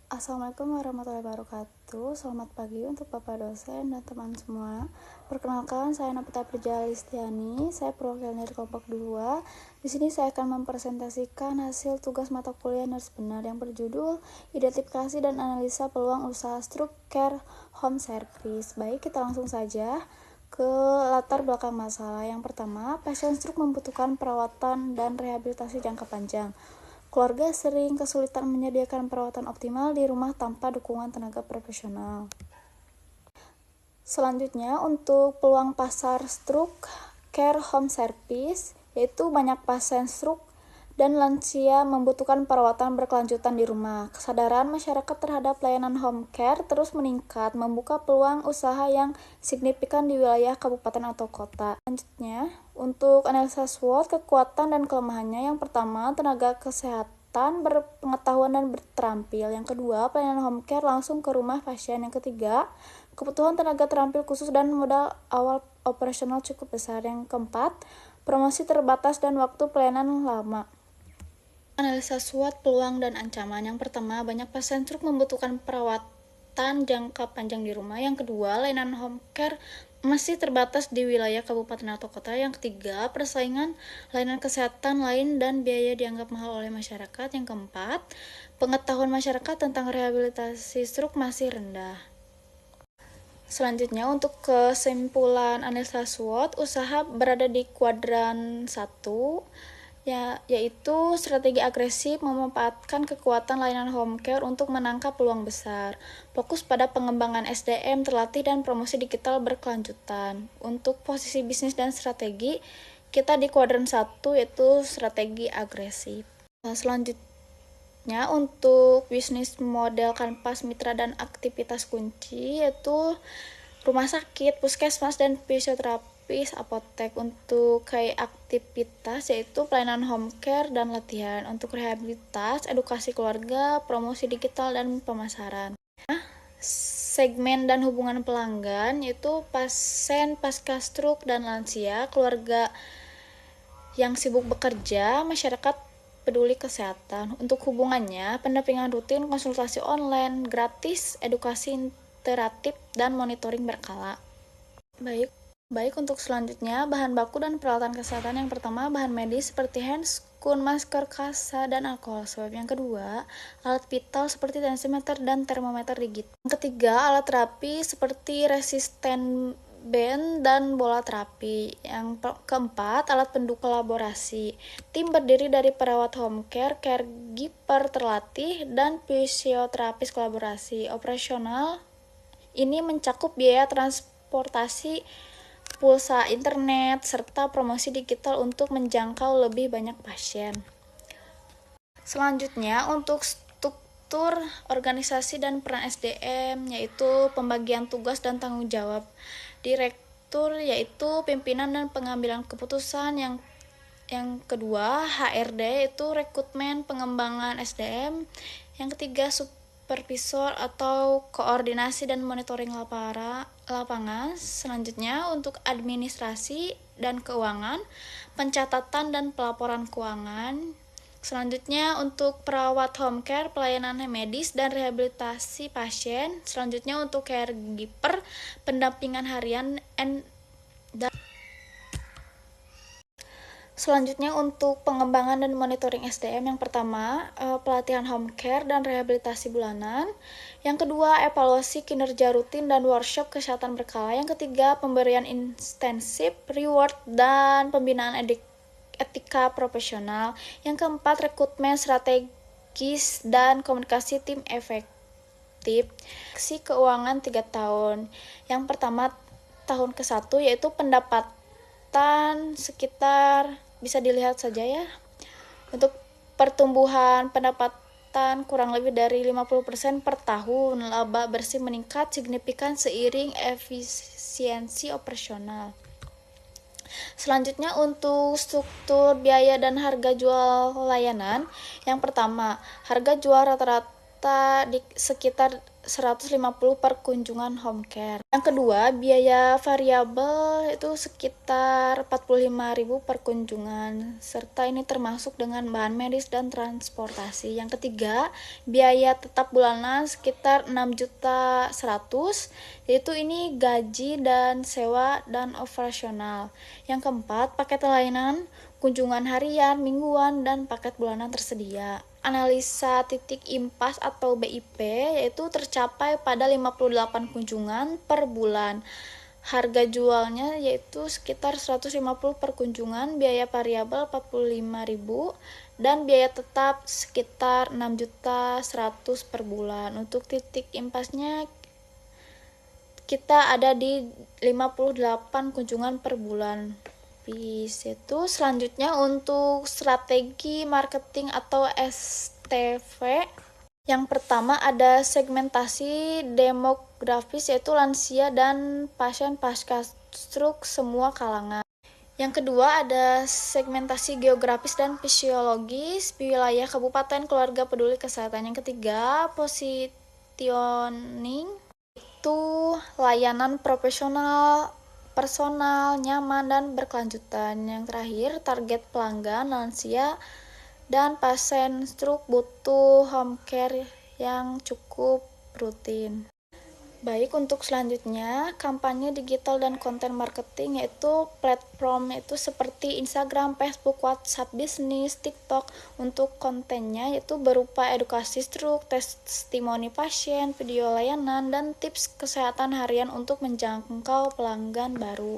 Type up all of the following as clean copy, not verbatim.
Assalamualaikum warahmatullahi wabarakatuh. Selamat pagi untuk Bapak dosen dan teman semua. Perkenalkan, saya Napita Prijaya Listiani. Saya perwakilan dari kelompok 2. Di sini saya akan mempresentasikan hasil tugas mata kuliah Nurse Benar yang berjudul Identifikasi dan Analisa Peluang Usaha Struktur Home Service. Baik, kita langsung saja ke latar belakang masalah. Yang pertama, pasien stroke membutuhkan perawatan dan rehabilitasi jangka panjang. Keluarga sering kesulitan menyediakan perawatan optimal di rumah tanpa dukungan tenaga profesional. Selanjutnya, untuk peluang pasar stroke care home service, yaitu banyak pasien stroke dan lansia membutuhkan perawatan berkelanjutan di rumah. Kesadaran masyarakat terhadap layanan home care terus meningkat, membuka peluang usaha yang signifikan di wilayah kabupaten atau kota. Selanjutnya, untuk analisa SWOT, kekuatan dan kelemahannya. Yang pertama, tenaga kesehatan berpengetahuan dan berterampil. Yang kedua, pelayanan home care langsung ke rumah pasien. Yang ketiga, kebutuhan tenaga terampil khusus dan modal awal operasional cukup besar. Yang keempat, promosi terbatas dan waktu pelayanan lama. Analisa SWOT, peluang dan ancaman. Yang pertama, banyak pasien stroke membutuhkan perawatan jangka panjang di rumah. Yang kedua, layanan home care masih terbatas di wilayah kabupaten atau kota. Yang ketiga, persaingan layanan kesehatan lain dan biaya dianggap mahal oleh masyarakat. Yang keempat, pengetahuan masyarakat tentang rehabilitasi stroke masih rendah. Selanjutnya, untuk kesimpulan analisa SWOT, usaha berada di kuadran 1, yaitu strategi agresif memanfaatkan kekuatan layanan home care untuk menangkap peluang besar. Fokus pada pengembangan SDM terlatih dan promosi digital berkelanjutan. Untuk posisi bisnis dan strategi, kita di kuadran 1, yaitu strategi agresif. Selanjutnya, untuk bisnis model kanvas mitra dan aktivitas kunci, yaitu rumah sakit, puskesmas, dan fisioterapi apotek. Untuk kayak aktivitas yaitu pelayanan home care dan latihan. Untuk rehabilitas, edukasi keluarga, promosi digital, dan pemasaran. Segmen dan hubungan pelanggan yaitu pasien pasca stroke dan lansia, keluarga yang sibuk bekerja, masyarakat peduli kesehatan. Untuk hubungannya, pendampingan rutin, konsultasi online, gratis, edukasi interaktif, dan monitoring berkala. Baik, untuk selanjutnya, bahan baku dan peralatan kesehatan. Yang pertama, bahan medis seperti handskun, masker, kasa, dan alkohol swab. Yang kedua, alat vital seperti tensimeter dan termometer digital. Yang ketiga, alat terapi seperti resisten band dan bola terapi. Yang keempat, alat pendukung kolaborasi. Tim berdiri dari perawat home care, caregiver terlatih, dan fisioterapis kolaborasi. Operasional ini mencakup biaya transportasi, pulsa internet, serta promosi digital untuk menjangkau lebih banyak pasien. Selanjutnya, untuk struktur organisasi dan peran SDM, yaitu pembagian tugas dan tanggung jawab. Direktur yaitu pimpinan dan pengambilan keputusan. Yang kedua, HRD yaitu rekrutmen pengembangan SDM. Yang ketiga, supervisor atau koordinasi dan monitoring lapangan. Selanjutnya, untuk administrasi dan keuangan, pencatatan dan pelaporan keuangan. Selanjutnya, untuk perawat home care, pelayanan medis dan rehabilitasi pasien. Selanjutnya, untuk caregiver, pendampingan harian dan selanjutnya, untuk pengembangan dan monitoring SDM, yang pertama, pelatihan home care dan rehabilitasi bulanan. Yang kedua, evaluasi kinerja rutin dan workshop kesehatan berkala. Yang ketiga, pemberian intensif, reward, dan pembinaan etika profesional. Yang keempat, rekrutmen strategis dan komunikasi tim efektif. Aksi keuangan 3 tahun. Yang pertama, tahun ke-1 yaitu pendapatan sekitar, bisa dilihat saja ya. Untuk pertumbuhan pendapatan kurang lebih dari 50% per tahun. Laba bersih meningkat signifikan seiring efisiensi operasional. Selanjutnya, untuk struktur biaya dan harga jual layanan. Yang pertama, harga jual rata-rata di sekitar 150 per kunjungan home care. Yang kedua, biaya variabel itu sekitar 45.000 per kunjungan, serta ini termasuk dengan bahan medis dan transportasi. Yang ketiga, biaya tetap bulanan sekitar 6.100.000, yaitu ini gaji dan sewa dan operasional. Yang keempat, paket layanan kunjungan harian, mingguan, dan paket bulanan tersedia. Analisa titik impas atau BIP yaitu tercapai pada 58 kunjungan per bulan. Harga jualnya yaitu sekitar 150 per kunjungan, biaya variabel 45.000 dan biaya tetap sekitar 6.100.000 per bulan. Untuk titik impasnya kita ada di 58 kunjungan per bulan. Itu selanjutnya untuk strategi marketing atau STV. Yang pertama ada segmentasi demografis, yaitu lansia dan pasien pasca stroke semua kalangan. Yang kedua ada segmentasi geografis dan fisiologis wilayah kabupaten keluarga peduli kesehatan. Yang ketiga positioning, itu layanan profesional, personal, nyaman, dan berkelanjutan. Yang terakhir, target pelanggan lansia dan pasien stroke butuh home care yang cukup rutin. Baik, untuk selanjutnya kampanye digital dan konten marketing, yaitu platform itu seperti Instagram, Facebook, WhatsApp bisnis, TikTok. Untuk kontennya yaitu berupa edukasi stroke, testimoni pasien, video layanan, dan tips kesehatan harian untuk menjangkau pelanggan baru.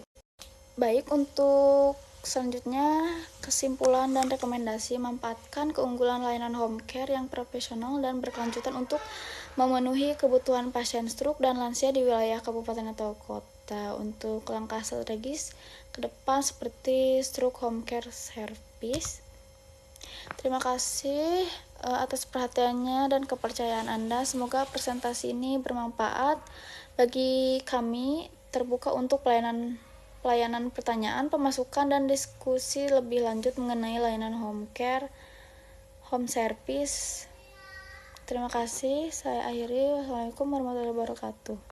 Baik, untuk selanjutnya kesimpulan dan rekomendasi: manfaatkan keunggulan layanan home care yang profesional dan berkelanjutan untuk memenuhi kebutuhan pasien stroke dan lansia di wilayah kabupaten atau kota. Untuk langkah strategis ke depan seperti stroke home care service. Terima kasih atas perhatiannya dan kepercayaan Anda. Semoga presentasi ini bermanfaat bagi kami, terbuka untuk pelayanan pertanyaan, pemasukan, dan diskusi lebih lanjut mengenai layanan home care, home service. Terima kasih, saya akhiri. Wassalamualaikum warahmatullahi wabarakatuh.